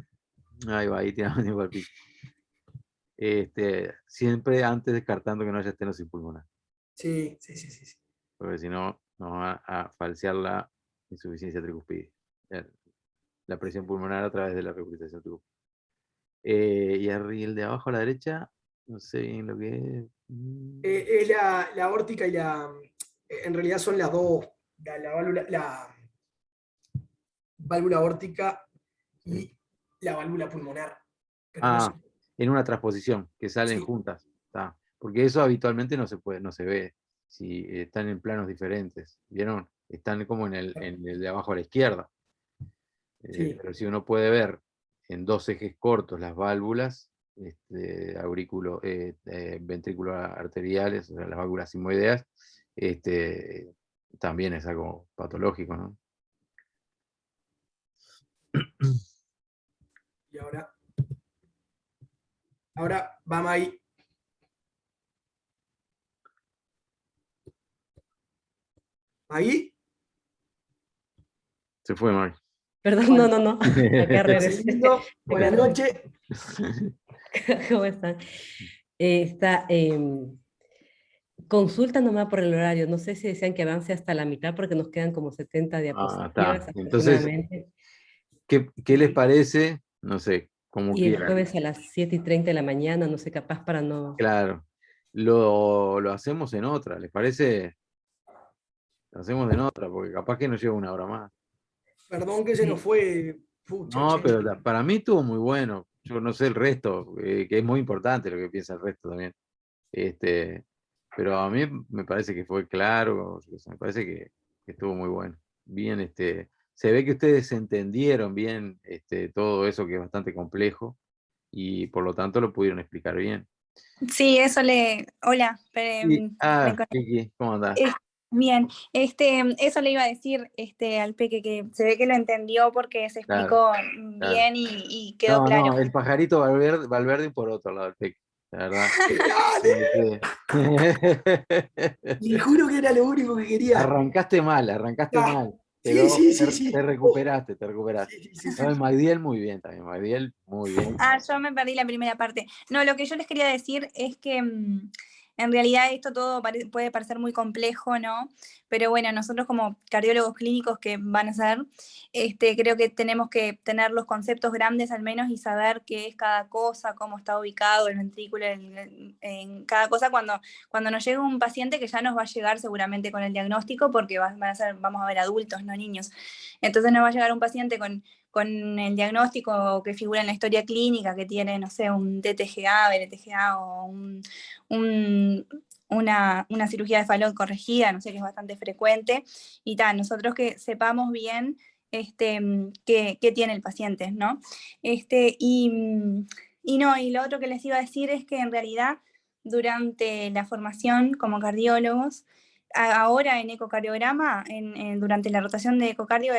ahí va, ahí tiramos tiempo al pico. Siempre antes descartando que no haya estenosis pulmonar, Sí, sí, sí, sí, sí. porque si no, nos va a falsear la insuficiencia tricuspide, la presión pulmonar a través de la regurgitación tricuspide. Y el de abajo a la derecha, no sé bien lo que es. Es la aórtica y en realidad son las dos, la válvula aórtica Sí. y la válvula pulmonar. Pero no sé. Ah, en una transposición, que salen Sí, juntas. Está. Porque eso habitualmente no se puede, no se ve. Si están en planos diferentes, ¿vieron? Están como en el de abajo a la izquierda. sí. Pero si uno puede ver en dos ejes cortos las válvulas, ventrículo arteriales, o sea, las válvulas simoideas, también es algo patológico, ¿no? Y ahora vamos ahí. Ahí, Se fue, Mari. Perdón, no, bueno, no, no. Acá un regresé. segundo, buenas Acá noches. ¿Cómo están? Está, consulta nomás por el horario. No sé si desean que avance hasta la mitad porque nos quedan como 70 Ah, diapositivas está. Entonces, aproximadamente. ¿qué les parece? No sé, como Y el quieran. jueves a las 7:30 de la mañana, no sé, capaz para no... Claro. Lo hacemos en otra, ¿les parece? Lo hacemos en otra, porque capaz que nos lleva una hora más. Perdón que se nos Sí. fue. Pucha, No, che. pero para mí estuvo muy bueno. Yo no sé el resto, que es muy importante lo que piensa el resto también. Pero a mí me parece que fue claro, me parece que estuvo muy bueno. Bien, se ve que ustedes entendieron bien todo eso que es bastante complejo y por lo tanto lo pudieron explicar bien. Sí, Hola, Vicky, ¿cómo andás? bien, eso le iba a decir al Peque, que se ve que lo entendió porque se Claro, explicó claro. bien y quedó No, claro. no, el pajarito Valverde por otro lado, el Peque, la verdad. Dale, le juro que era lo único que quería. Arrancaste Ah, mal, sí, pero sí, sí, te sí. recuperaste, te recuperaste. Sí, sí, sí, No, y sí. Magdiel muy bien también, Magdiel muy bien. Ah, yo me perdí la primera parte. No, lo que yo les quería decir es que en realidad esto todo puede parecer muy complejo, ¿no? Pero bueno, nosotros como cardiólogos clínicos que van a ser, creo que tenemos que tener los conceptos grandes al menos y saber qué es cada cosa, cómo está ubicado el ventrículo en cada cosa cuando nos llega un paciente que ya nos va a llegar seguramente con el diagnóstico porque vamos a ver adultos, no niños. Entonces nos va a llegar un paciente con el diagnóstico que figura en la historia clínica, que tiene, no sé, un TTGA, BLTGA o una cirugía de Fallot corregida, no sé, que es bastante frecuente, y tal, nosotros que sepamos bien qué tiene el paciente, ¿no? Y lo otro que les iba a decir es que en realidad durante la formación como cardiólogos, ahora en ecocardiograma, durante la rotación de ecocardio,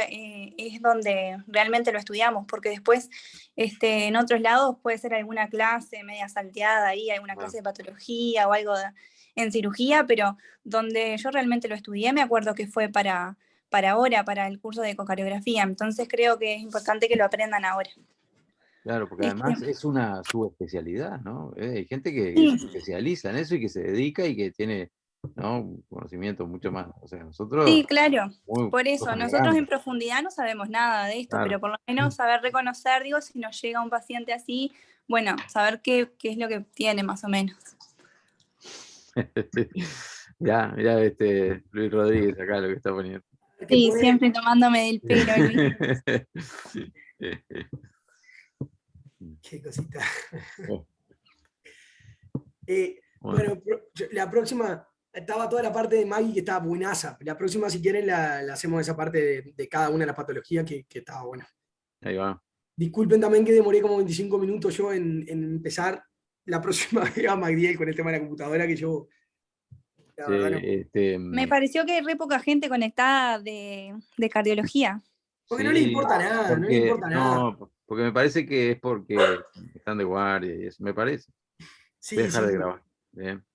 es donde realmente lo estudiamos, porque después en otros lados puede ser alguna clase media salteada ahí, alguna clase de patología o algo en cirugía, pero donde yo realmente lo estudié, me acuerdo que fue para ahora, para el curso de ecocardiografía, entonces creo que es importante que lo aprendan ahora. Claro, porque Este, además es una subespecialidad, ¿no? Hay gente que se sí, especializa en eso y que se dedica y que tiene, ¿no?, un conocimiento mucho más. O sea, nosotros, sí, claro. muy, Por eso, cosas nosotros en grandes, profundidad no sabemos nada de esto, claro. pero por lo menos saber reconocer, digo, si nos llega un paciente así, bueno, saber qué es lo que tiene más o menos. Ya, mira, Luis Rodríguez acá lo que está poniendo. Que Sí, pone, siempre tomándome del pelo, Luis. qué cosita. Oh, bueno, Bueno, la próxima, estaba toda la parte de Maggie que estaba buenaza. La próxima, si quieren, la hacemos esa parte de cada una de las patologías que estaba buena. ahí va. Disculpen también que demoré como 25 minutos yo en empezar la próxima vez a Magdiel con el tema de la computadora, que yo La Sí, verdad no. Me pareció que hay re poca gente conectada de cardiología. Porque no les sí, importa nada, no les porque, importa nada. no, porque me parece que es porque están de guardia y eso, me parece. Voy a Sí, dejar sí, de sí. grabar. Bien.